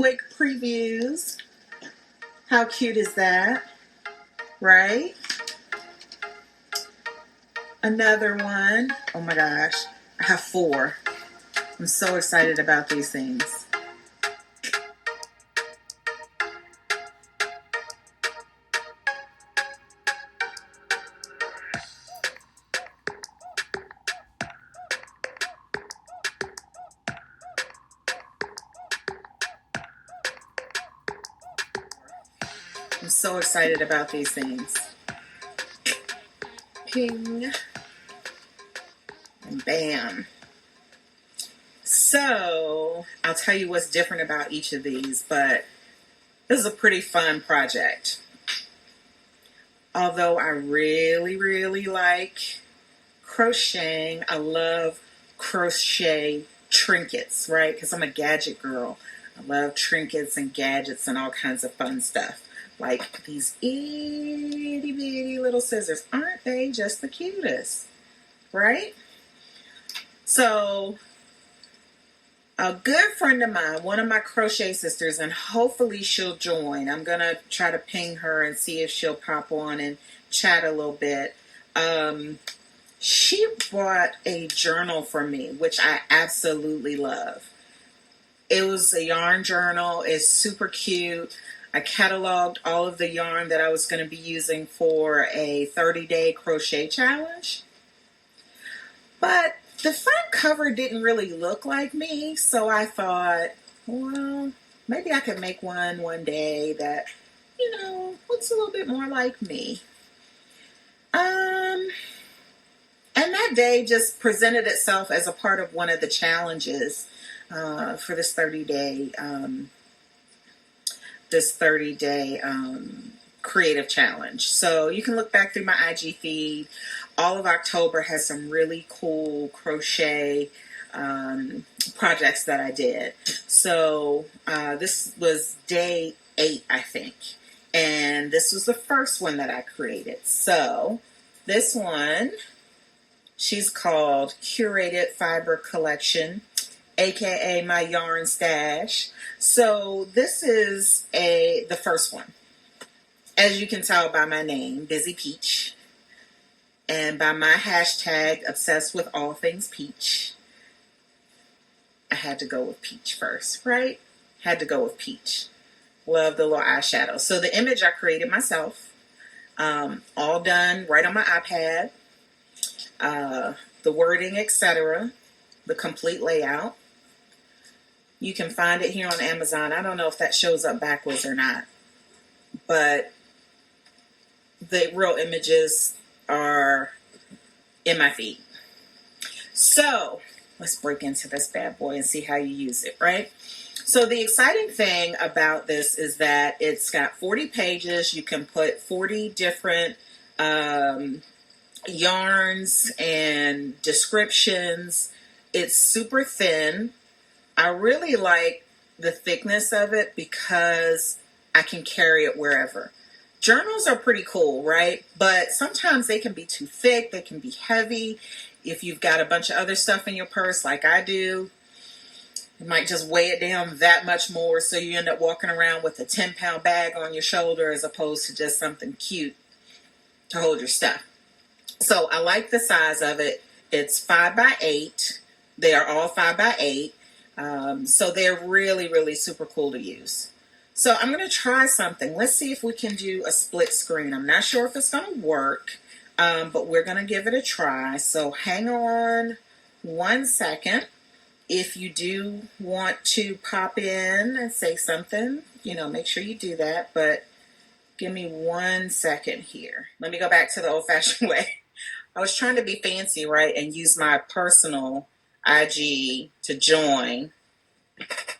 quick previews. How cute is that? Right? Another one. Oh my gosh. I have 4. I'm so excited about these things. I'm so excited about these things. Ping. And bam. So, I'll tell you what's different about each of these, but this is a pretty fun project. Although I really, really like crocheting, I love crochet trinkets, right? Because I'm a gadget girl. I love trinkets and gadgets and all kinds of fun stuff. Like these itty bitty little scissors. Aren't they just the cutest? Right? So, a good friend of mine, one of my crochet sisters, and hopefully she'll join. I'm going to try to ping her and see if she'll pop on and chat a little bit. She bought a journal for me, which I absolutely love. It was a yarn journal. It's super cute. I cataloged all of the yarn that I was going to be using for a 30-day crochet challenge. But the front cover didn't really look like me, so I thought, well, maybe I could make one day that, looks a little bit more like me. And that day just presented itself as a part of one of the challenges for this 30-day creative challenge. So you can look back through my IG feed. All of October has some really cool crochet projects that I did. So this was day 8, I think. And this was the first one that I created. So this one, she's called Curated Fiber Collection, aka my yarn stash. So this is the first one. As you can tell by my name, Busy Peach, and by my hashtag, obsessed with all things peach. I had to go with peach first, right? Had to go with peach. Love the little eyeshadow. So the image I created myself, all done right on my iPad. The wording, etc., the complete layout. You can find it here on Amazon. I don't know if that shows up backwards or not, but the real images are in my feed. So let's break into this bad boy and see how you use it, right? So the exciting thing about this is that it's got 40 pages. You can put 40 different yarns and descriptions. It's super thin. I really like the thickness of it because I can carry it wherever. Journals are pretty cool, right? But sometimes they can be too thick. They can be heavy. If you've got a bunch of other stuff in your purse like I do, you might just weigh it down that much more, so you end up walking around with a 10-pound bag on your shoulder as opposed to just something cute to hold your stuff. So I like the size of it. It's 5x8. They are all 5x8. So they're really, really super cool to use. So I'm going to try something. Let's see if we can do a split screen. I'm not sure if it's going to work, but we're going to give it a try. So hang on 1 second. If you do want to pop in and say something, make sure you do that. But give me 1 second here. Let me go back to the old-fashioned way. I was trying to be fancy, right, and use my personal IG to join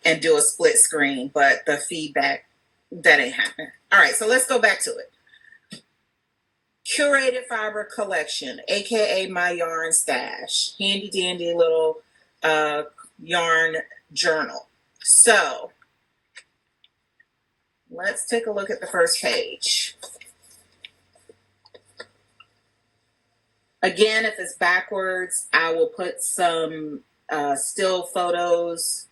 and do a split screen, but the feedback, that ain't happening. All right, so let's go back to it. Curated Fiber Collection, aka my yarn stash. Handy dandy little yarn journal. So let's take a look at the first page. Again, if it's backwards, I will put some still photos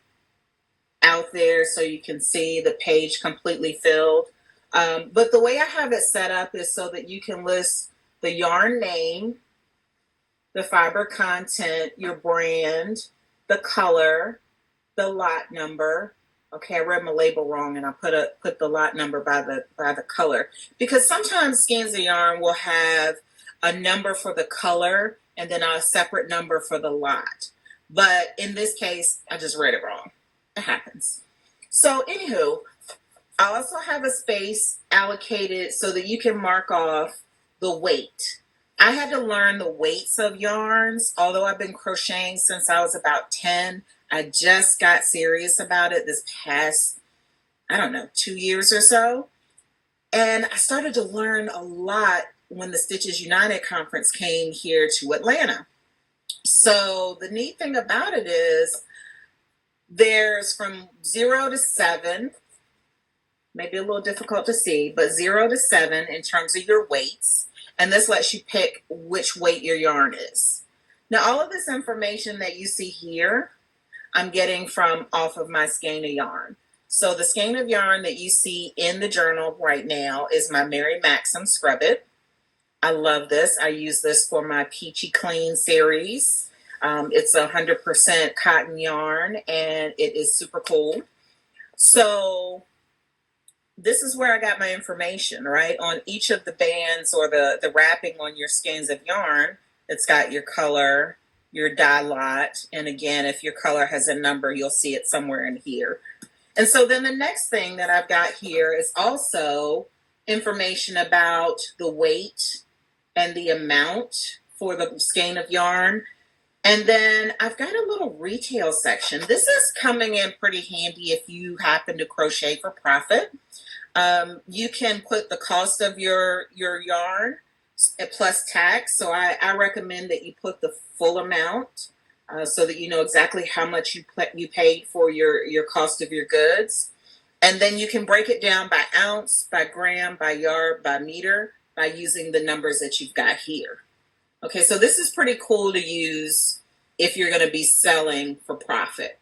out there so you can see the page completely filled. But the way I have it set up is so that you can list the yarn name, the fiber content, your brand, the color, the lot number. Okay, I read my label wrong and I put the lot number by the color, because sometimes Skeins of Yarn will have a number for the color and then a separate number for the lot. But in this case, I just read it wrong. It happens. So anywho, I also have a space allocated so that you can mark off the weight. I had to learn the weights of yarns, although I've been crocheting since I was about 10. I just got serious about it this past, I don't know, 2 years or so. And I started to learn a lot when the Stitches United conference came here to Atlanta. So the neat thing about it is there's from 0 to 7, maybe a little difficult to see, but 0 to 7 in terms of your weights. And this lets you pick which weight your yarn is. Now, all of this information that you see here, I'm getting from off of my skein of yarn. So the skein of yarn that you see in the journal right now is my Mary Maxim Scrub It. I love this. I use this for my Peachy Clean series. It's 100% cotton yarn and it is super cool. So this is where I got my information, right? On each of the bands or the wrapping on your skeins of yarn, it's got your color, your dye lot, and again, if your color has a number, you'll see it somewhere in here. And so then the next thing that I've got here is also information about the weight and the amount for the skein of yarn. And then I've got a little retail section. This is coming in pretty handy if you happen to crochet for profit. You can put the cost of your yarn plus tax. So I recommend that you put the full amount so that you know exactly how much you paid for your cost of your goods. And then you can break it down by ounce, by gram, by yard, by meter, by using the numbers that you've got here. Okay, so this is pretty cool to use if you're going to be selling for profit.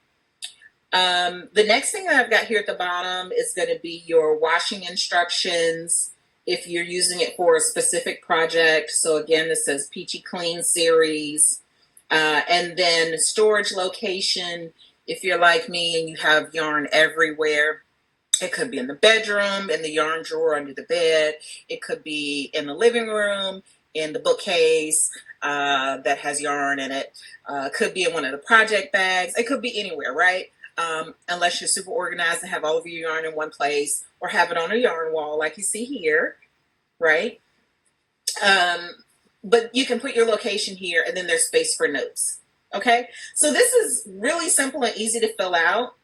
The next thing that I've got here at the bottom is going to be your washing instructions if you're using it for a specific project. So again, this says Peachy Clean series. And then storage location, if you're like me and you have yarn everywhere. It could be in the bedroom, in the yarn drawer under the bed. It could be in the living room, in the bookcase that has yarn in it. Could be in one of the project bags. It could be anywhere, right? Unless you're super organized and have all of your yarn in one place, or have it on a yarn wall like you see here, right? But you can put your location here, and then there's space for notes. Okay, so this is really simple and easy to fill out.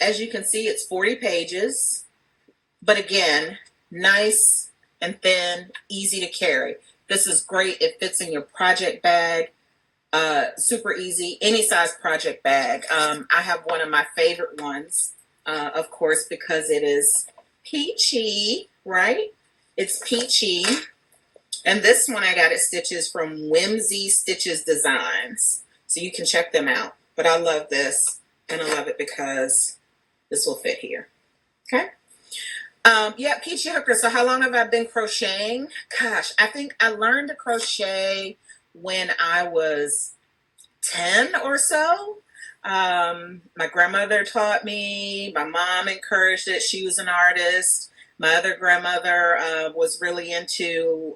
As you can see, it's 40 pages, but again, nice and thin, easy to carry. This is great. It fits in your project bag. Super easy, any size project bag. I have one of my favorite ones, of course, because it is peachy, right? It's peachy. And this one I got at Stitches from Whimsy Stitches Designs. So you can check them out. But I love this, and I love it because this will fit here. Okay. Yeah, Peachy Hooker. So how long have I been crocheting? Gosh, I think I learned to crochet when I was 10 or so. My grandmother taught me. My mom encouraged it. She was an artist. My other grandmother was really into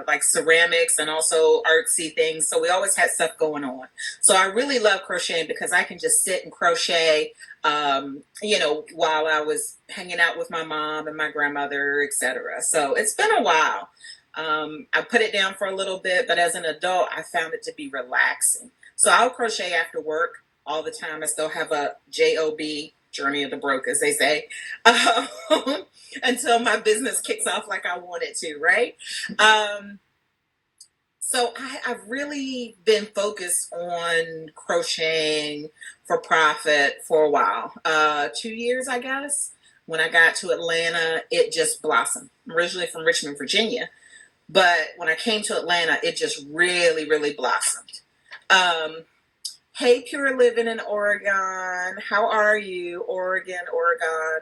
like ceramics and also artsy things. So we always had stuff going on. So I really love crocheting because I can just sit and crochet, you know, while I was hanging out with my mom and my grandmother, etc. So it's been a while. I put it down for a little bit, but as an adult, I found it to be relaxing. So I'll crochet after work all the time. I still have a JOB, Journey of the Broke, as they say, until my business kicks off like I want it to, right? So I've really been focused on crocheting for profit for a while. 2 years, I guess. When I got to Atlanta, it just blossomed. I'm originally from Richmond, Virginia. But when I came to Atlanta, it just really, really blossomed. Hey, Pure Living in Oregon. How are you? Oregon.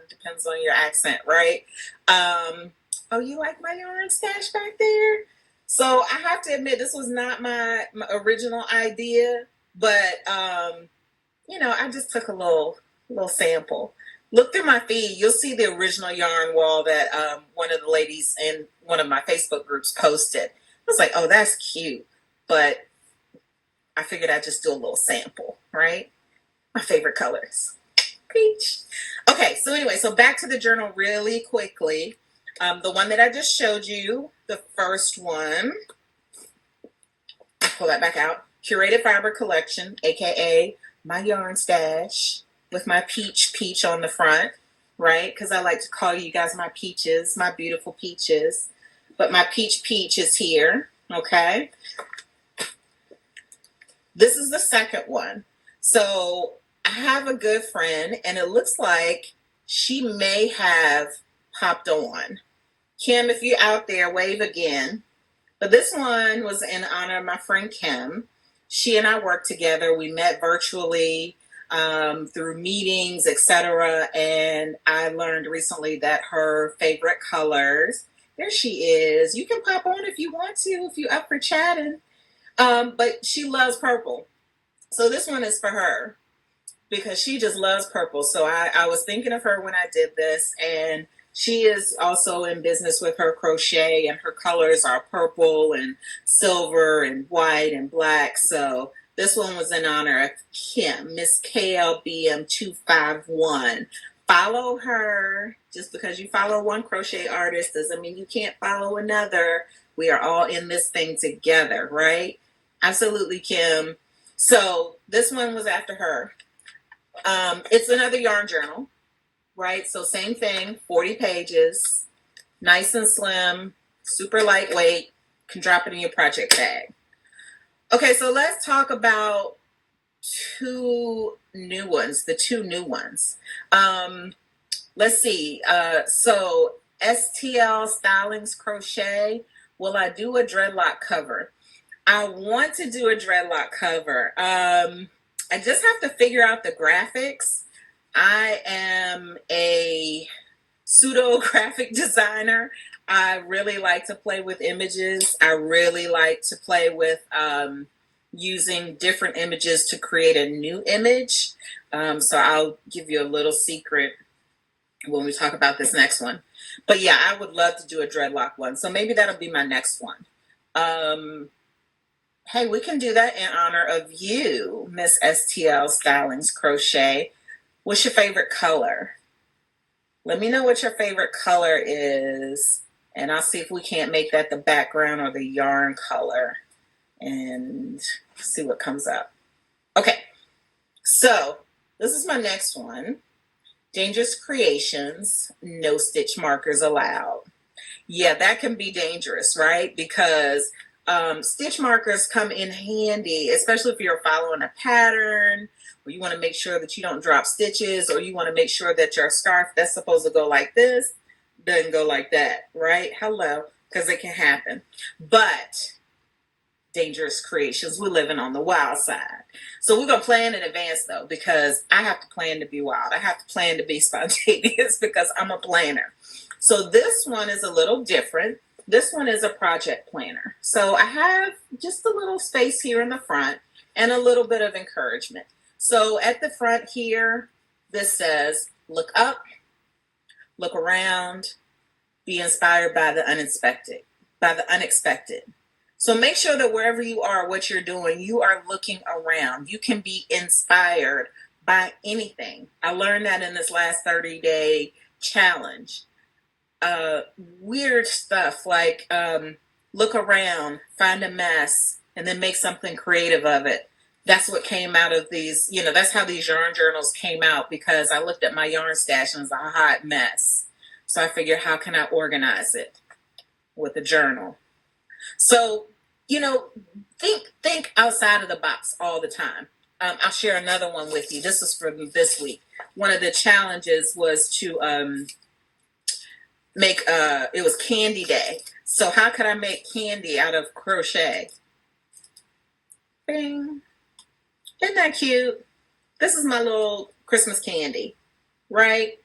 Depends on your accent, right? Oh, you like my yarn stash back there? So I have to admit, this was not my original idea, but I just took a little sample. Look through my feed, you'll see the original yarn wall that one of the ladies in one of my Facebook groups posted. I was like, oh, that's cute, but I figured I'd just do a little sample, right? My favorite colors, peach. Okay, so anyway, so back to the journal really quickly. The one that I just showed you, the first one, pull that back out. Curated Fiber Collection, aka my yarn stash, with my peach on the front, right? Because I like to call you guys my peaches, my beautiful peaches. But my peach is here, okay? This is the second one. So I have a good friend, and it looks like she may have popped on. Kim, if you're out there, wave again. But this one was in honor of my friend Kim. She and I worked together. We met virtually through meetings, etc. And I learned recently that her favorite colors, there she is. You can pop on if you want to, if you're up for chatting. But she loves purple. So this one is for her because she just loves purple. So I was thinking of her when I did this, and she is also in business with her crochet, and her colors are purple and silver and white and black. So this one was in honor of Kim, Miss KLBM251. Follow her. Just because you follow one crochet artist doesn't mean you can't follow another. We are all in this thing together, right? Absolutely, Kim. So this one was after her. It's another yarn journal, right? So same thing, 40 pages, nice and slim, super lightweight, can drop it in your project bag. Okay, so let's talk about the two new ones. Let's see. So STL Stylings Crochet, will I do a dreadlock cover? I want to do a dreadlock cover. I just have to figure out the graphics. I am a pseudo graphic designer. I really like to play with images. I really like to play with using different images to create a new image. So I'll give you a little secret when we talk about this next one. But yeah, I would love to do a dreadlock one. So maybe that'll be my next one. Hey, we can do that in honor of you, Miss STL Stylings Crochet. What's your favorite color? Let me know what your favorite color is, and I'll see if we can't make that the background or the yarn color and see what comes up. Okay, so this is my next one. Dangerous Creations, no stitch markers allowed. Yeah, that can be dangerous, right? Because stitch markers come in handy, especially if you're following a pattern, or you want to make sure that you don't drop stitches, or you want to make sure that your scarf that's supposed to go like this doesn't go like that, right? Hello, because it can happen. But Dangerous Creations, we're living on the wild side. So we're going to plan in advance, though, because I have to plan to be wild. I have to plan to be spontaneous because I'm a planner. So this one is a little different. This one is a project planner. So I have just a little space here in the front and a little bit of encouragement. So at the front here, this says, look up, look around, be inspired by the unexpected, So make sure that wherever you are, what you're doing, you are looking around. You can be inspired by anything. I learned that in this last 30-day challenge. Weird stuff like look around, find a mess, and then make something creative of it. That's what came out of these, that's how these yarn journals came out, because I looked at my yarn stash and it was a hot mess. So I figured, how can I organize it with a journal? So, think outside of the box all the time. I'll share another one with you. This is for this week. One of the challenges was to make it was candy day. So how could I make candy out of crochet? Bing. Isn't that cute? This is my little Christmas candy, right?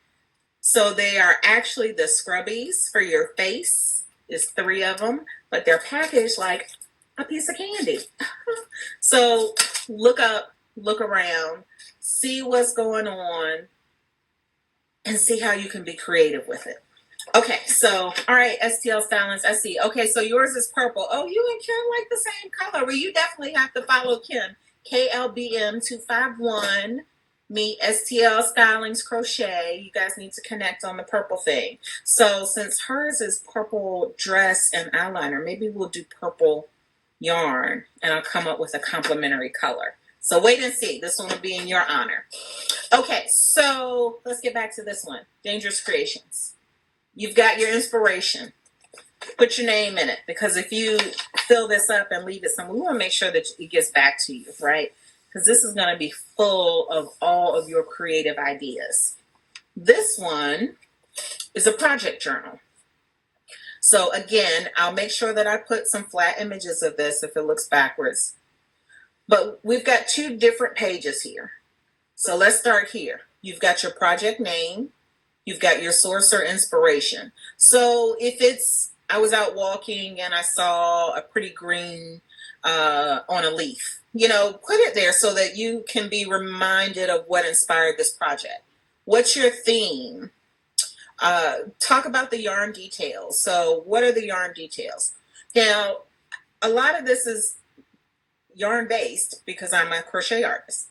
So they are actually the scrubbies for your face. There's 3 of them, but they're packaged like a piece of candy. So look up, look around, see what's going on, and see how you can be creative with it. Okay, so all right, STL Stylings, I see. Okay, so yours is purple. Oh, you and Kim like the same color. Well, you definitely have to follow Kim. KLBM251. Meet STL Stylings Crochet. You guys need to connect on the purple thing. So since hers is purple dress and eyeliner, maybe we'll do purple yarn and I'll come up with a complementary color. So wait and see. This one will be in your honor. Okay, so let's get back to this one. Dangerous Creations. You've got your inspiration. Put your name in it, because if you fill this up and leave it somewhere, we want to make sure that it gets back to you, right? Because this is going to be full of all of your creative ideas. This one is a project journal. So again, I'll make sure that I put some flat images of this if it looks backwards. But we've got 2 different pages here. So let's start here. You've got your project name. You've got your source or inspiration. So if it's, I was out walking and I saw a pretty green on a leaf, put it there so that you can be reminded of what inspired this project. What's your theme? Talk about the yarn details. So what are the yarn details? Now, a lot of this is yarn based because I'm a crochet artist.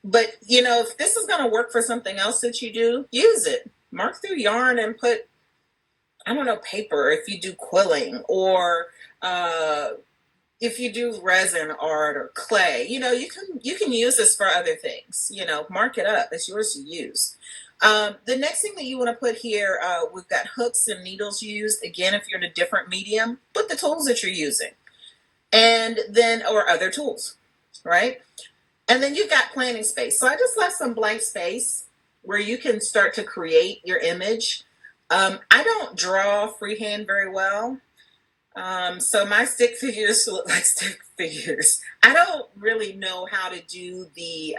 But, if this is going to work for something else that you do, use it. Mark through yarn and put, I don't know, paper if you do quilling, or if you do resin art or clay. You can use this for other things. Mark it up. It's yours to use. The next thing that you want to put here, we've got hooks and needles used. Again, if you're in a different medium, put the tools that you're using. And then, or other tools, right? And then you've got planning space. So I just left some blank space where you can start to create your image. I don't draw freehand very well. So my stick figures look like stick figures. I don't really know how to do the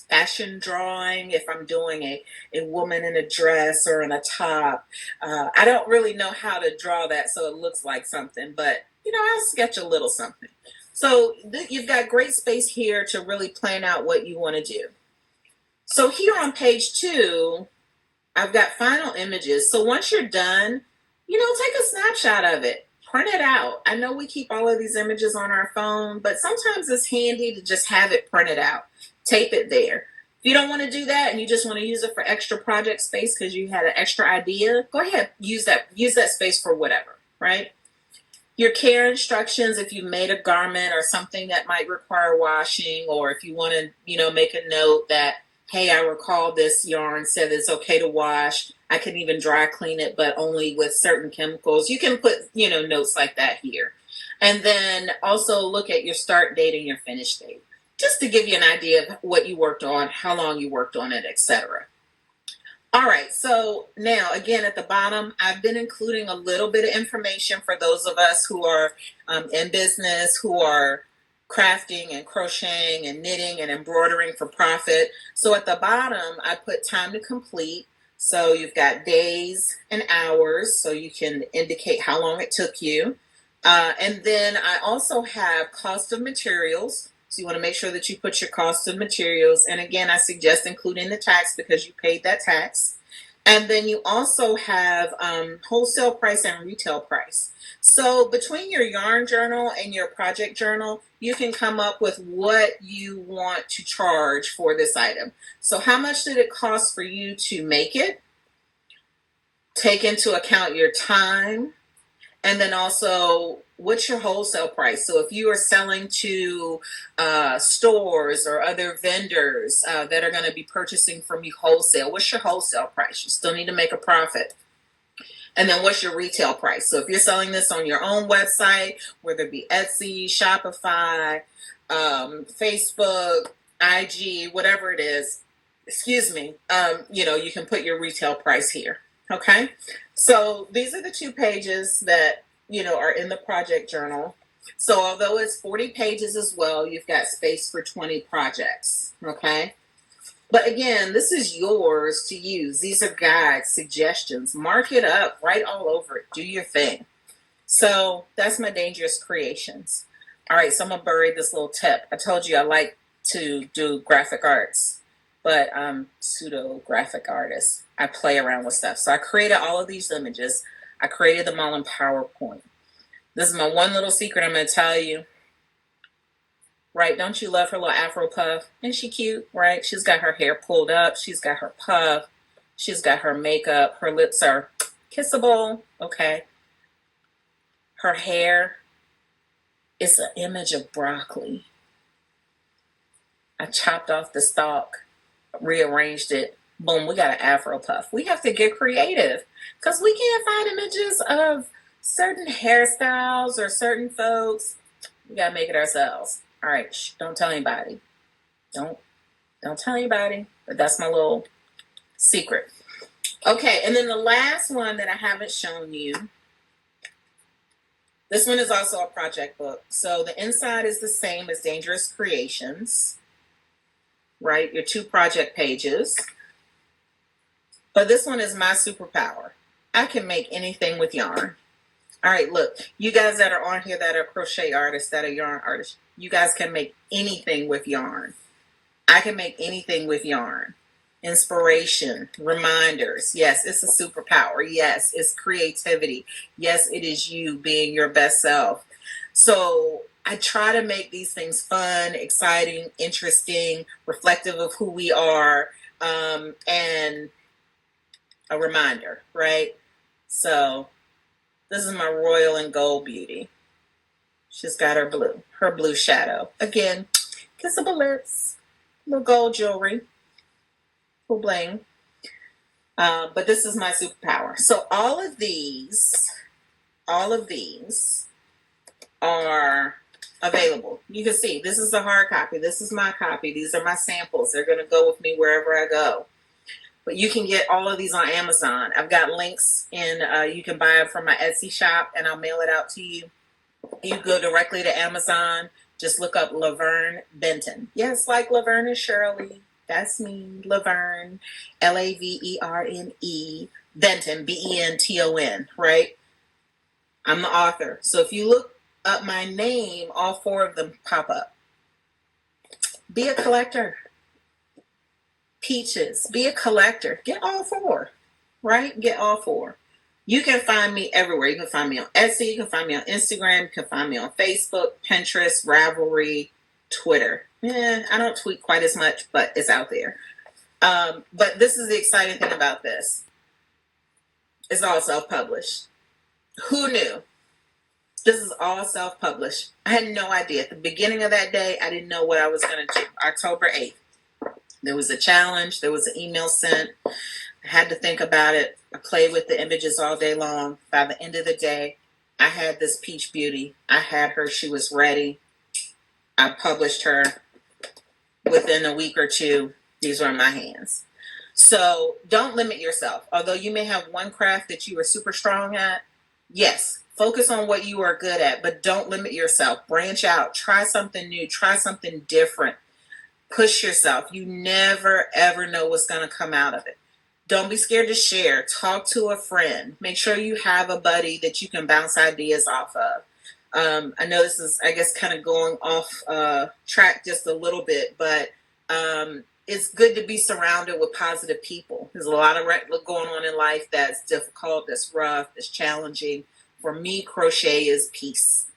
fashion drawing if I'm doing a woman in a dress or in a top. I don't really know how to draw that so it looks like something, but I'll sketch a little something. So you've got great space here to really plan out what you want to do. So here on page 2, I've got final images. So once you're done, take a snapshot of it. Print it out. I know we keep all of these images on our phone, but sometimes it's handy to just have it printed out. Tape it there. If you don't want to do that and you just want to use it for extra project space because you had an extra idea, go ahead, use that space for whatever, right? Your care instructions, if you made a garment or something that might require washing, or if you want to, make a note that, hey, I recall this yarn said it's okay to wash. I can even dry clean it, but only with certain chemicals. You can put, notes like that here. And then also look at your start date and your finish date, just to give you an idea of what you worked on, how long you worked on it, etc. All right, so now again at the bottom, I've been including a little bit of information for those of us who are in business, who are crafting and crocheting and knitting and embroidering for profit. So at the bottom, I put time to complete. So you've got days and hours, so you can indicate how long it took you. And then I also have cost of materials. So you want to make sure that you put your cost of materials. And again, I suggest including the tax because you paid that tax. And then you also have wholesale price and retail price. So between your yarn journal and your project journal, you can come up with what you want to charge for this item. So how much did it cost for you to make it? Take into account your time. And then also, what's your wholesale price? So if you are selling to stores or other vendors that are going to be purchasing from you wholesale, what's your wholesale price? You still need to make a profit. And then what's your retail price? So if you're selling this on your own website, whether it be Etsy, Shopify, Facebook, IG, whatever it is, you can put your retail price here. Okay, so these are the 2 pages that are in the project journal. So although it's 40 pages as well, you've got space for 20 projects, okay? But again, this is yours to use. These are guides, suggestions. Mark it up, write all over it, do your thing. So that's my dangerous creations. All right, so I'm gonna bury this little tip. I told you I like to do graphic arts, but I'm pseudo graphic artist. I play around with stuff. So I created all of these images. I created them all in PowerPoint. This is my one little secret I'm gonna tell you. Right, don't you love her little Afro puff? Isn't she cute, right? She's got her hair pulled up. She's got her puff. She's got her makeup. Her lips are kissable, okay? Her hair is an image of broccoli. I chopped off the stalk, rearranged it. Boom, we got an Afro puff. We have to get creative because we can't find images of certain hairstyles or certain folks. We got to make it ourselves. All right, shh, don't tell anybody. Don't tell anybody, but that's my little secret. Okay, and then the last one that I haven't shown you, this one is also a project book. So the inside is the same as Dangerous Creations, right? Your 2 project pages. But this one is my superpower. I can make anything with yarn. All right, look, you guys that are on here that are crochet artists, that are yarn artists, you guys can make anything with yarn. I can make anything with yarn. Inspiration, reminders. Yes, it's a superpower. Yes, it's creativity. Yes, it is you being your best self. So I try to make these things fun, exciting, interesting, reflective of who we are, and a reminder, right? So this is my royal and gold beauty. She's got her blue shadow. Again, kissable lips, little gold jewelry, full bling. But this is my superpower. So all of these are available. You can see this is the hard copy. This is my copy. These are my samples. They're going to go with me wherever I go. But you can get all of these on Amazon. I've got links in, you can buy it from my Etsy shop and I'll mail it out to you. You go directly to Amazon. Just look up Laverne Benton. Yes, like Laverne and Shirley. That's me, Laverne, Laverne, Benton, Benton, right? I'm the author. So if you look up my name, all 4 of them pop up. Be a collector. Peaches, be a collector. Get all 4, right? Get all 4. You can find me everywhere. You can find me on Etsy. You can find me on Instagram. You can find me on Facebook, Pinterest, Ravelry, Twitter. I don't tweet quite as much, but it's out there. But this is the exciting thing about this. It's all self-published. Who knew? This is all self-published. I had no idea. At the beginning of that day, I didn't know what I was going to do. October 8th. There was a challenge. There was an email sent. I had to think about it. I played with the images all day long. By the end of the day, I had this peach beauty. I had her. She was ready. I published her. Within a week or 2, these were in my hands. So don't limit yourself. Although you may have one craft that you are super strong at, yes, focus on what you are good at, but don't limit yourself. Branch out. Try something new. Try something different. Push yourself. You never, ever know what's going to come out of it. Don't be scared to share. Talk to a friend. Make sure you have a buddy that you can bounce ideas off of. I know this is, I guess, kind of going off track just a little bit, but it's good to be surrounded with positive people. There's a lot of going on in life that's difficult, that's rough, that's challenging. For me, crochet is peace.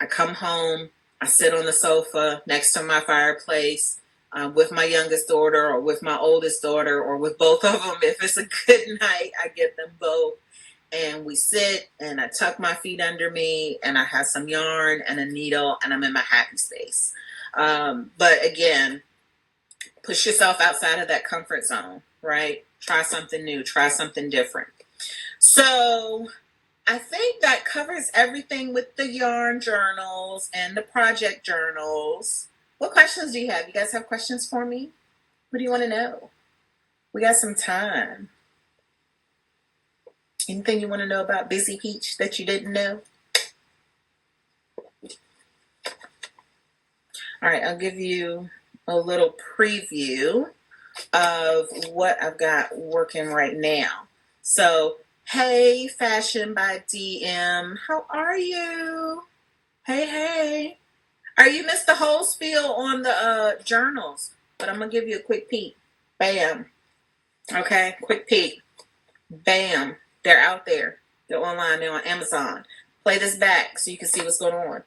I come home, I sit on the sofa next to my fireplace with my youngest daughter or with my oldest daughter or with both of them. If it's a good night, I get them both. And we sit and I tuck my feet under me and I have some yarn and a needle and I'm in my happy space. But again, push yourself outside of that comfort zone, right? Try something new, try something different. So I think that covers everything with the yarn journals and the project journals. What questions do you have? You guys have questions for me? What do you want to know? We got some time. Anything you want to know about Busy Peach that you didn't know? All right, I'll give you a little preview of what I've got working right now. So, hey, Fashion by DM, how are you? Hey, hey. You missed the whole spiel on the journals, but I'm gonna give you a quick peek. Bam. Okay, quick peek. Bam. They're out there. They're online. They're on Amazon. Play this back so you can see what's going on.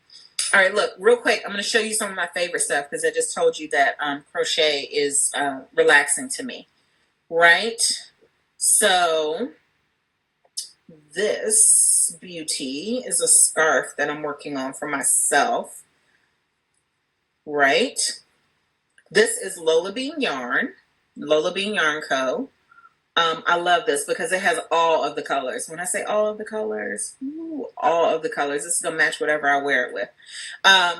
All right, look, real quick, I'm going to show you some of my favorite stuff because I just told you that crochet is relaxing to me, right? So this beauty is a scarf that I'm working on for myself, right? This is Lola Bean Yarn, Lola Bean Yarn Co. I love this because it has all of the colors. When I say all of the colors, ooh, all of the colors. This is going to match whatever I wear it with.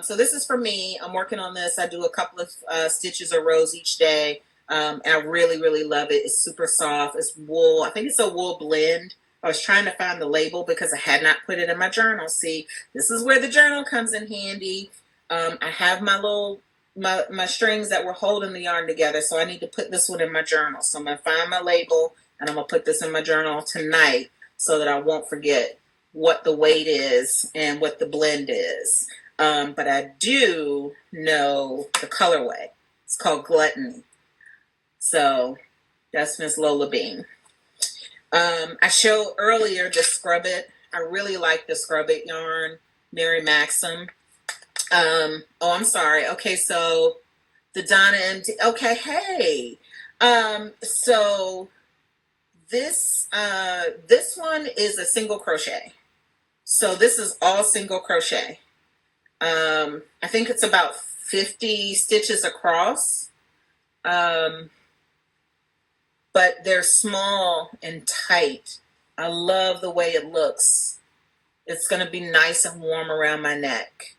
So this is for me. I'm working on this. I do a couple of stitches or rows each day. And I really, really love it. It's super soft. It's wool. I think it's a wool blend. I was trying to find the label because I had not put it in my journal. See, this is where the journal comes in handy. I have my little my strings that were holding the yarn together, so I need to put this one in my journal. So I'm going to find my label and I'm going to put this in my journal tonight so that I won't forget what the weight is and what the blend is. But I do know the colorway. It's called Gluttony. So that's Miss Lola Bean. I showed earlier the Scrub It. I really like the Scrub It yarn, Mary Maxim. Oh, I'm sorry. Okay, so the Donna and okay, hey. So this one is a single crochet. So this is all single crochet. I think it's about 50 stitches across. But they're small and tight. I love the way it looks. It's going to be nice and warm around my neck.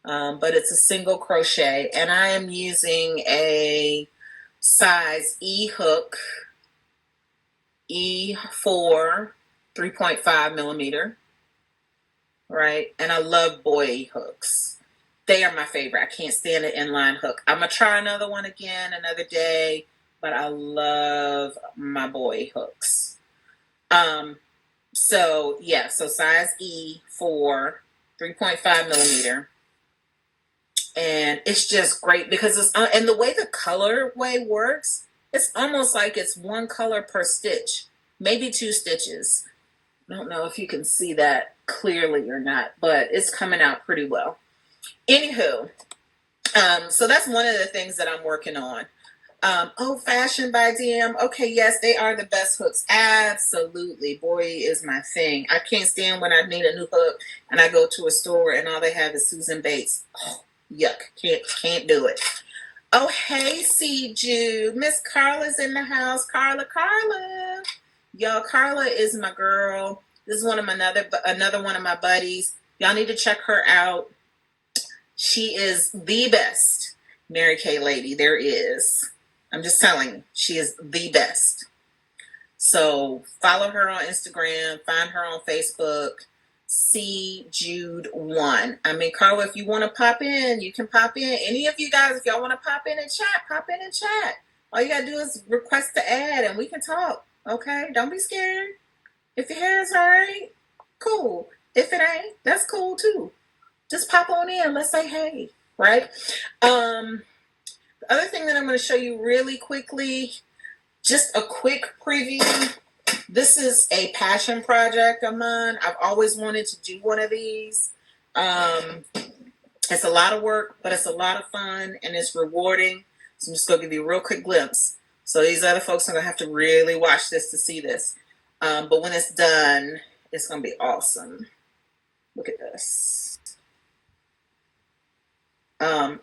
But it's a single crochet, and I am using a size E hook, E4, 3.5 millimeter, right? And I love boy hooks. They are my favorite. I can't stand an inline hook. I'm going to try another one again another day, but I love my boy hooks. So size E4, 3.5 millimeter. And it's just great because it's and the way the colorway works, it's almost like it's one color per stitch, maybe 2 stitches. I don't know if you can see that clearly or not, but it's coming out pretty well. Anywho, so that's one of the things that I'm working on. Fashion by DM. Okay, yes, they are the best hooks. Absolutely. Boy is my thing. I can't stand when I need a new hook and I go to a store and all they have is Susan Bates. Oh, yuck. Can't do it. Oh, hey, C. Jude. Miss Carla's in the house. Carla. Y'all, Carla is my girl. This is another one of my buddies. Y'all need to check her out. She is the best Mary Kay lady there is. I'm just telling you, she is the best. So follow her on Instagram, find her on Facebook, C Jude 1. I mean, Carla, if you want to pop in, you can pop in. Any of you guys, if y'all want to pop in and chat, pop in and chat. All you got to do is request to add and we can talk. Okay? Don't be scared. If your hair is all right, cool. If it ain't, that's cool too. Just pop on in. Let's say hey, right? The other thing that I'm going to show you really quickly, just a quick preview. This is a passion project of mine. I've always wanted to do one of these. It's a lot of work, but it's a lot of fun and it's rewarding. So I'm just going to give you a real quick glimpse. So these other folks are going to have to really watch this to see this. But when it's done, it's going to be awesome. Look at this.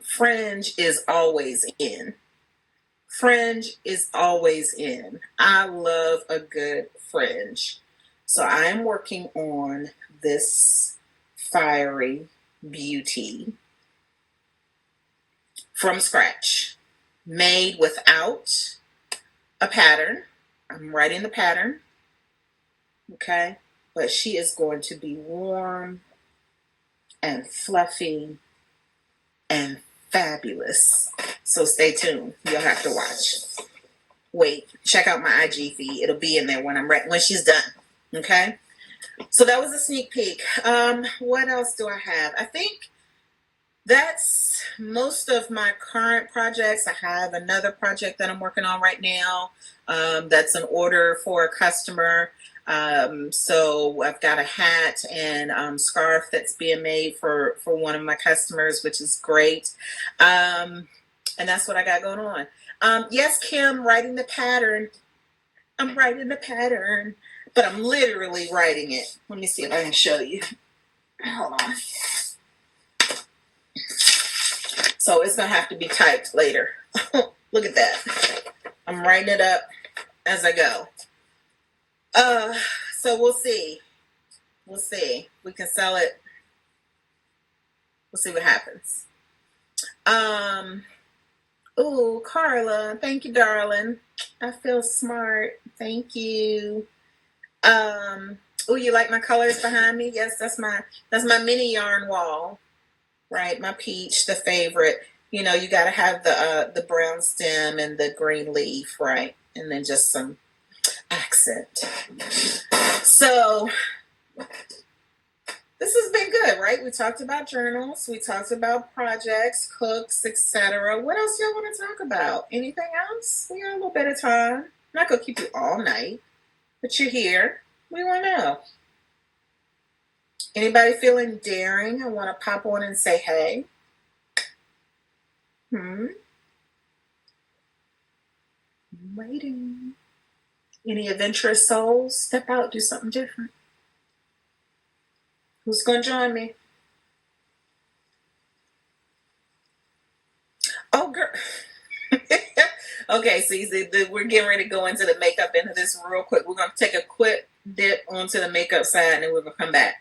Fringe is always in. Fringe is always in. I love a good fringe. So I am working on this fiery beauty from scratch, made without a pattern. I'm writing the pattern, okay? But she is going to be warm and fluffy and fabulous. So stay tuned. You'll have to watch. Wait, check out my IG feed. It'll be in there when she's done. Okay. So that was a sneak peek. What else do I have? I think that's most of my current projects. I have another project that I'm working on right now. That's an order for a customer. So I've got a hat and scarf that's being made for one of my customers, which is great. And that's what I got going on. Yes, Kim, writing the pattern. I'm writing the pattern, but I'm literally writing it. Let me see if I can show you. Hold on. So it's going to have to be typed later. Look at that. I'm writing it up as I go. So we'll see. We'll see. We can sell it. We'll see what happens. Ooh, Carla, thank you, darling. I feel smart. Thank you. Ooh, you like my colors behind me? Yes, that's my mini yarn wall. Right, my peach, the favorite. You know, you got to have the brown stem and the green leaf, right? And then just some accent. So this has been good, right? We talked about journals, we talked about projects, cooks, etc. What else y'all want to talk about? Anything else? We got a little bit of time. I'm not gonna keep you all night, but you're here. We want to know. Anybody feeling daring? I want to pop on and say hey. I'm waiting. Any adventurous souls? Step out, do something different. Who's going to join me? Oh, girl. Okay, so we're getting ready to go into the makeup into this real quick. We're going to take a quick dip onto the makeup side, and then we're going to come back.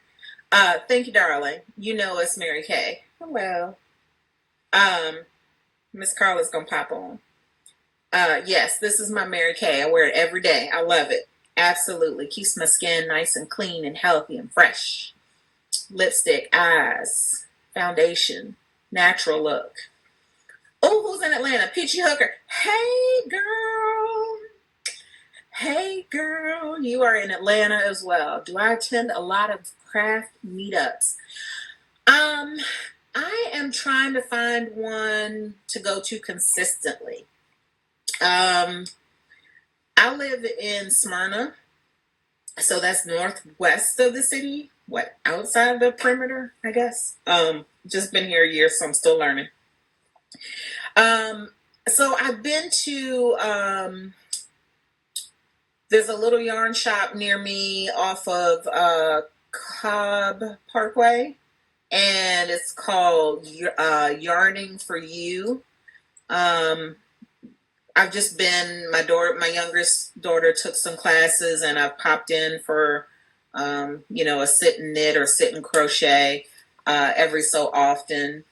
Thank you, darling. You know it's Mary Kay. Hello. Miss Carla's going to pop on. Yes, this is my Mary Kay. I wear it every day. I love it. Absolutely. Keeps my skin nice and clean and healthy and fresh. Lipstick, eyes, foundation, natural look. Oh, who's in Atlanta? Peachy Hooker. Hey, girl. Hey, girl. You are in Atlanta as well. Do I attend a lot of craft meetups? I am trying to find one to go to consistently. I live in Smyrna, so that's northwest of the city. What, outside the perimeter, I guess. Just been here a year, so I'm still learning. So I've been to, there's a little yarn shop near me off of Cobb Parkway, and it's called Yarning for You. I've just been, my youngest daughter took some classes, and I've popped in for, a sit and knit or sit and crochet every so often.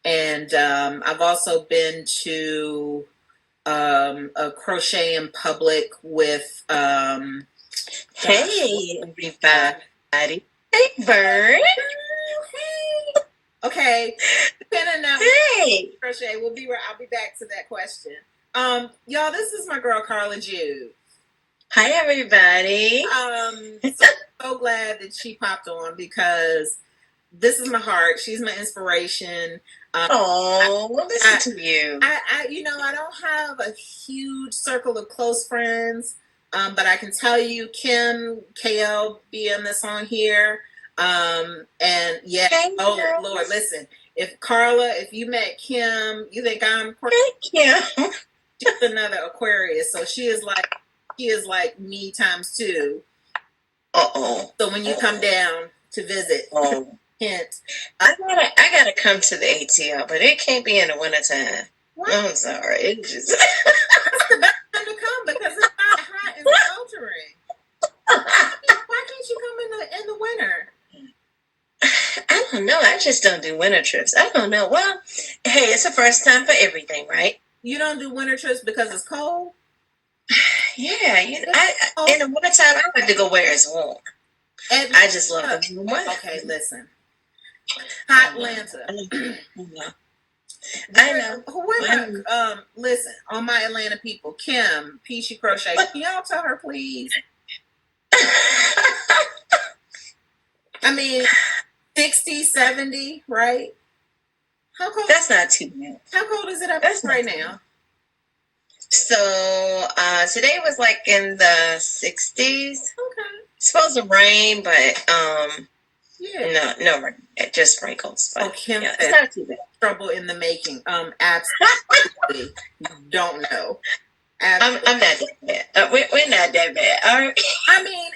And I've also been to a crochet in public with. Hey, everybody. Hey, Vern. Hey. Okay. Hey. Crochet. I'll be back to that question. Y'all, this is my girl Carla Jude. Hi, everybody. So glad that she popped on because this is my heart. She's my inspiration. Listen to you. I don't have a huge circle of close friends, but I can tell you, Kim, KL, be on this on here. And yeah, hey, oh girls. Lord, listen. If you met Kim, you think I'm Kim. She's another Aquarius, so she is like me times 2. So when you come down to visit, hint. I gotta come to the ATL, but it can't be in the wintertime. I'm sorry. It just That's the best time to come because it's not hot and sweltering. Why can't you come in the winter? I don't know. I just don't do winter trips. I don't know. Well, hey, it's the first time for everything, right? You don't do winter trips because it's cold? Yeah, in the wintertime, I like to go where it's warm. I just love the warm weather. Okay, listen. Hot Atlanta. I know. Listen, on my Atlanta people, Kim, Peachy Crochet, can y'all tell her, please? I mean, 60, 70, right? How cold? That's not too bad. How cold is it up right now? So today was like in the 60s. Okay. It's supposed to rain, but yeah, no rain. Just sprinkles. But, Kim, yeah, it's not too bad. Trouble in the making. Absolutely. You don't know. I'm not that bad. We're not that bad. All right. I mean,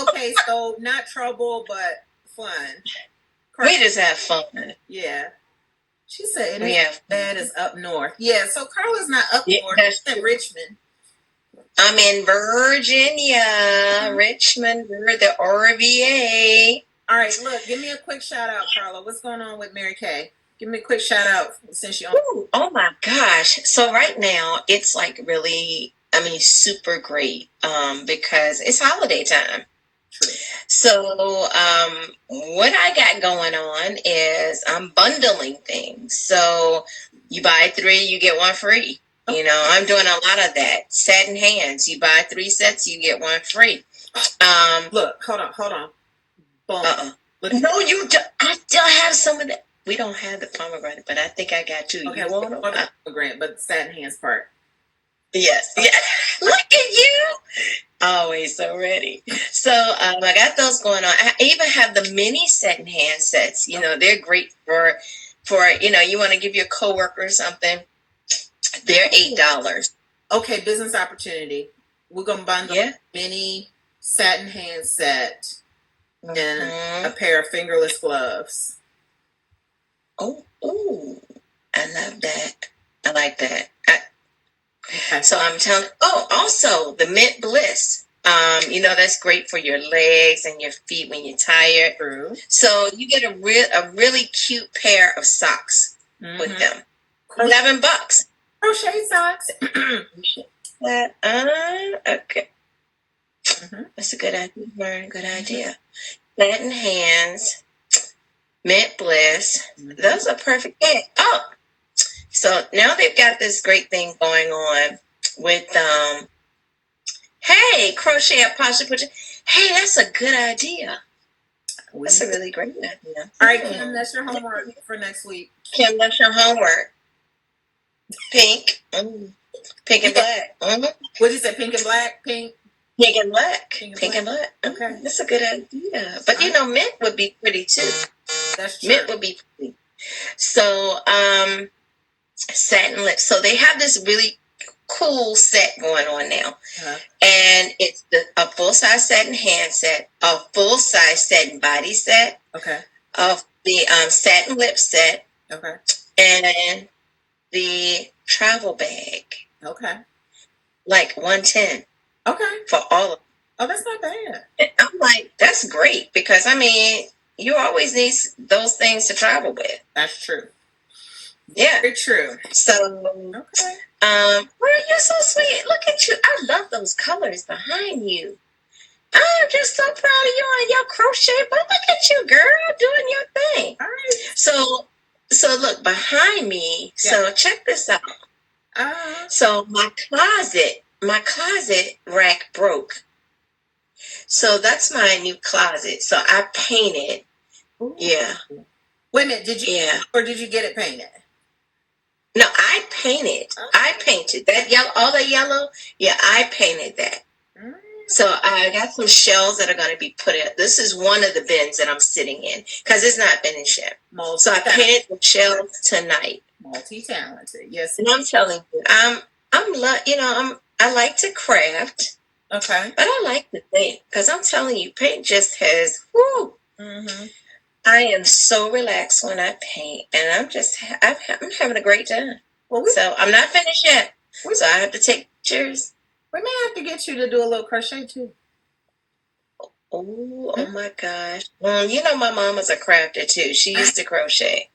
okay, so not trouble, but fun. We just have fun. Yeah. She said that is up north. Yeah, so Carla's not up north. She's in Richmond. I'm in Virginia, Richmond, the RVA. All right, look, give me a quick shout out, Carla. What's going on with Mary Kay? Give me a quick shout out since you're on. Oh my gosh. So right now it's like really, super great because it's holiday time. True. So what I got going on is I'm bundling things. So you buy 3, you get 1 free. You know, I'm doing a lot of that. Satin hands. You buy 3 sets, you get 1 free. Look, hold on. Boom. No, you do. I still have some of that. We don't have the pomegranate, but I think I got 2. Okay, well, not the pomegranate, but the satin hands part. Yes. Yeah. Look at you. Always so ready. So I got those going on. I even have the mini satin hand sets. You know, they're great for you want to give your coworker something. They're $8. Okay, business opportunity. We're gonna bundle mini satin hand set and a pair of fingerless gloves. Oh, I love that. I like that. So I'm telling. Oh, also the Mint Bliss. That's great for your legs and your feet when you're tired. True. So you get a really cute pair of socks with them. $11. Crochet socks. Okay. That's a good idea. Very good idea. Satin hands, Mint Bliss. Those are perfect. Oh, so now they've got this great thing going on with hey, Crochet Apostle. Hey, that's a good idea. That's a really great idea. All right, Kim, that's your homework for next week. Kim, that's your homework. Pink. Pink and black. What is it? Pink and black? Pink and black. Pink and black. Okay. That's a good idea. But mint would be pretty too. That's true. Mint would be pretty. So, satin lips. So they have this really cool set going on now. And it's a full-size satin hand set, a full-size satin body set. Okay. Of the satin lip set. Okay. And the travel bag. Okay. Like $110. Okay. For all of them. Oh, that's not bad. I'm like, that's great because you always need those things to travel with. That's true. Yeah. Very true. So okay. Well, you're so sweet. Look at you. I love those colors behind you. I'm just so proud of you and your crochet, but look at you, girl, doing your thing. All right. So look behind me. Yeah. So check this out. So my closet rack broke. So that's my new closet. So I painted. Ooh. Yeah. Wait a minute. Did you? Yeah. Or did you get it painted? No, I painted. Okay. I painted that yellow. All the yellow. Yeah, I painted that. So I got some shelves that are going to be put in. This is one of the bins that I'm sitting in because it's not finished yet. So I painted the shelves tonight. Multi-talented, yes. And I'm telling you, I like to craft. Okay. But I like to paint because I'm telling you, paint just has. Whoo. I am so relaxed when I paint, and I'm having a great time. Well, so I'm not finished yet, so I have to take pictures. We may have to get you to do a little crochet too. Oh my gosh! My mama's a crafter too. She used to crochet.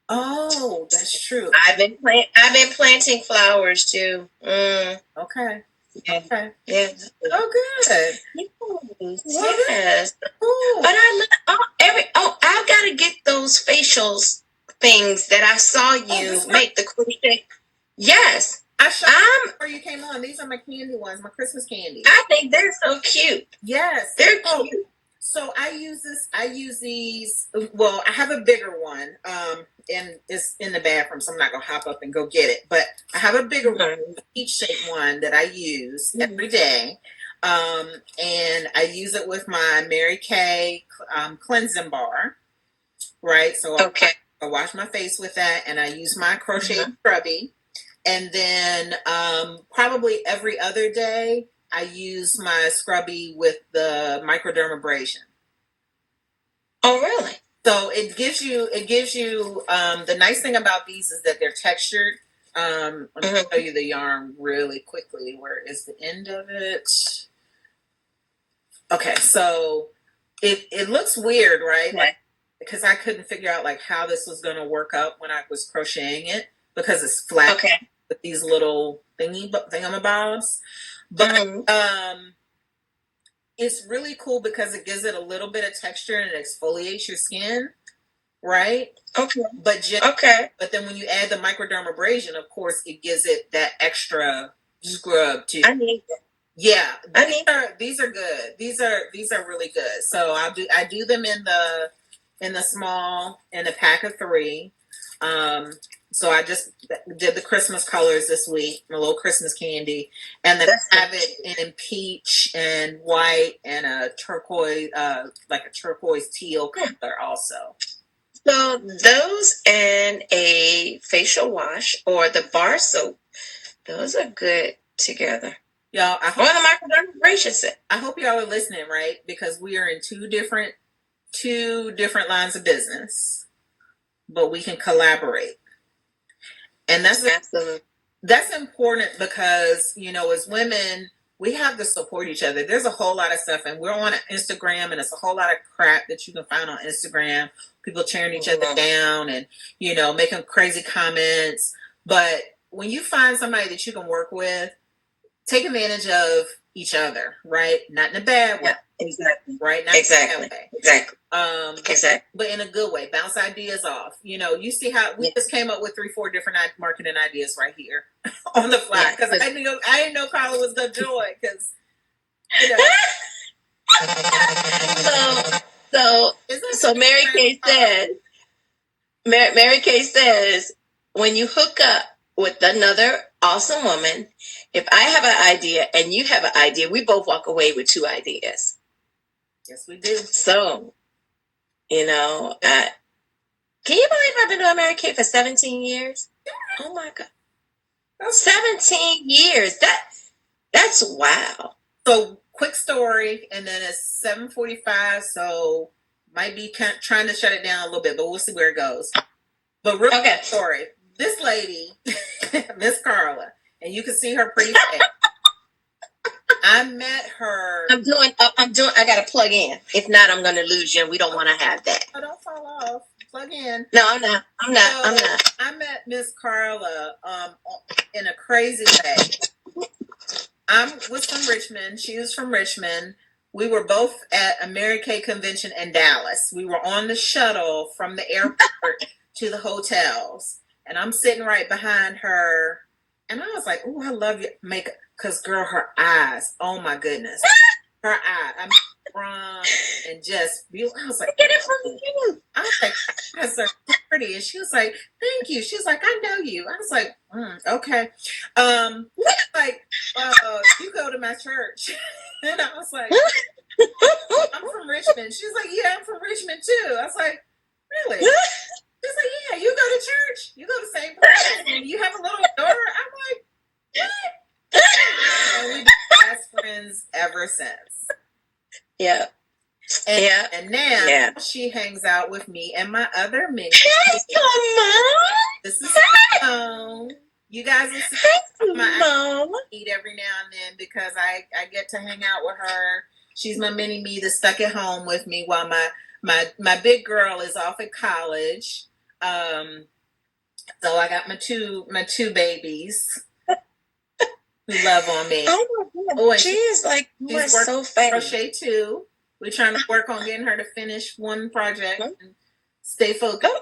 Oh, that's true. I've been planting flowers too. Okay. Yeah. Okay. Yeah. Oh, good. Yes. Ooh. But I've got to get those facial things that I saw you make the crochet. Yes. I showed you before you came on. These are my candy ones, my Christmas candy. I think they're so cute. Yes. They're cute. So I use these. Well, I have a bigger one. And it's in the bathroom, so I'm not gonna hop up and go get it. But I have a bigger one, peach shaped one that I use every day. And I use it with my Mary Kay cleansing bar. Right. So I wash my face with that, and I use my crochet scrubby. And then probably every other day, I use my scrubby with the microdermabrasion. Oh, really? So it gives you the nice thing about these is that they're textured. Let me show you the yarn really quickly. Where is the end of it? Okay, so it looks weird, right? Okay. Like, because I couldn't figure out like how this was going to work up when I was crocheting it because it's flat with these little thingamabobs. But it's really cool because it gives it a little bit of texture and it exfoliates your skin, right? Okay. But then when you add the microdermabrasion, of course, it gives it that extra scrub too. I need it. Yeah, these are good. These are really good. So I do them in the small in a pack of 3. So I just did the Christmas colors this week, my little Christmas candy, and then I have it in peach and white and a turquoise, like a turquoise teal color also. So those and a facial wash or the bar soap, those are good together. Y'all, or the microdermabrasion set. I hope y'all are listening, right? Because we are in two different lines of business, but we can collaborate. And that's important because, you know, as women, we have to support each other. There's a whole lot of stuff, and we're on Instagram, and it's a whole lot of crap that you can find on Instagram. People tearing each other down and, you know, making crazy comments. But when you find somebody that you can work with, take advantage of each other, right? Not in a bad way. Yeah, exactly. Right? Not exactly. In a bad way. Exactly. Exactly. But in a good way. Bounce ideas off. You know, you see how we just came up with 3-4 different marketing ideas right here on the fly. Because I didn't know Carla was gonna join. Because you know. So Mary Kay says. Mary Kay says, when you hook up with another awesome woman, if I have an idea and you have an idea, we both walk away with 2 ideas. Yes, we do. So, you know, can you believe I've been doing Mary Kay for 17 years? Oh my God. 17 years. That's wow. So quick story, and then it's 7:45, so might be trying to shut it down a little bit, but we'll see where it goes. But real quick story. This lady, Miss Carla, and you can see her pretty face. I met her. I gotta plug in. If not, I'm gonna lose you, and we don't want to have that. Oh, don't fall off. Plug in. No, I'm not. I met Miss Carla in a crazy way. I was from Richmond. She was from Richmond. We were both at a Mary Kay convention in Dallas. We were on the shuttle from the airport to the hotels. And I'm sitting right behind her. And I was like, oh, I love your makeup. Because, girl, her eyes. Oh, my goodness. Her eye. I'm from and just beautiful. I was like, get it from you. I was like, eyes are pretty. And she was like, thank you. She was like, I know you. I was like, okay. Like, you go to my church. And I was like, I'm from Richmond. She was like, yeah, I'm from Richmond too. I was like, really? She's like, yeah, you go to church. You go to St. Paul's and you have a little daughter. I'm like, what? And we've been best friends ever since. Yeah. And now she hangs out with me and my other mini. Hey, Mom. This is Simone. You guys will see my eat every now and then because I get to hang out with her. She's my mini me that's stuck at home with me while my big girl is off at college. So I got my two babies who love on me. Oh my God. She's so fast. Crochet too. We're trying to work on getting her to finish one project and Stay focused. Oh,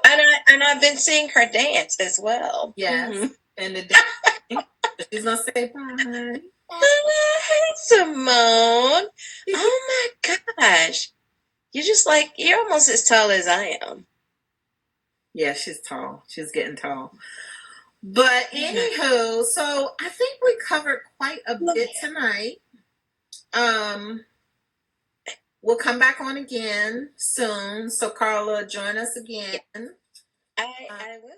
and I've been seeing her dance as well. Yes. And the day she's gonna say bye. Hey, Simone. Oh my gosh. You're almost as tall as I am. Yeah, she's tall. She's getting tall. But anywho, so I think we covered quite a bit tonight. We'll come back on again soon. So Carla, join us again. I will.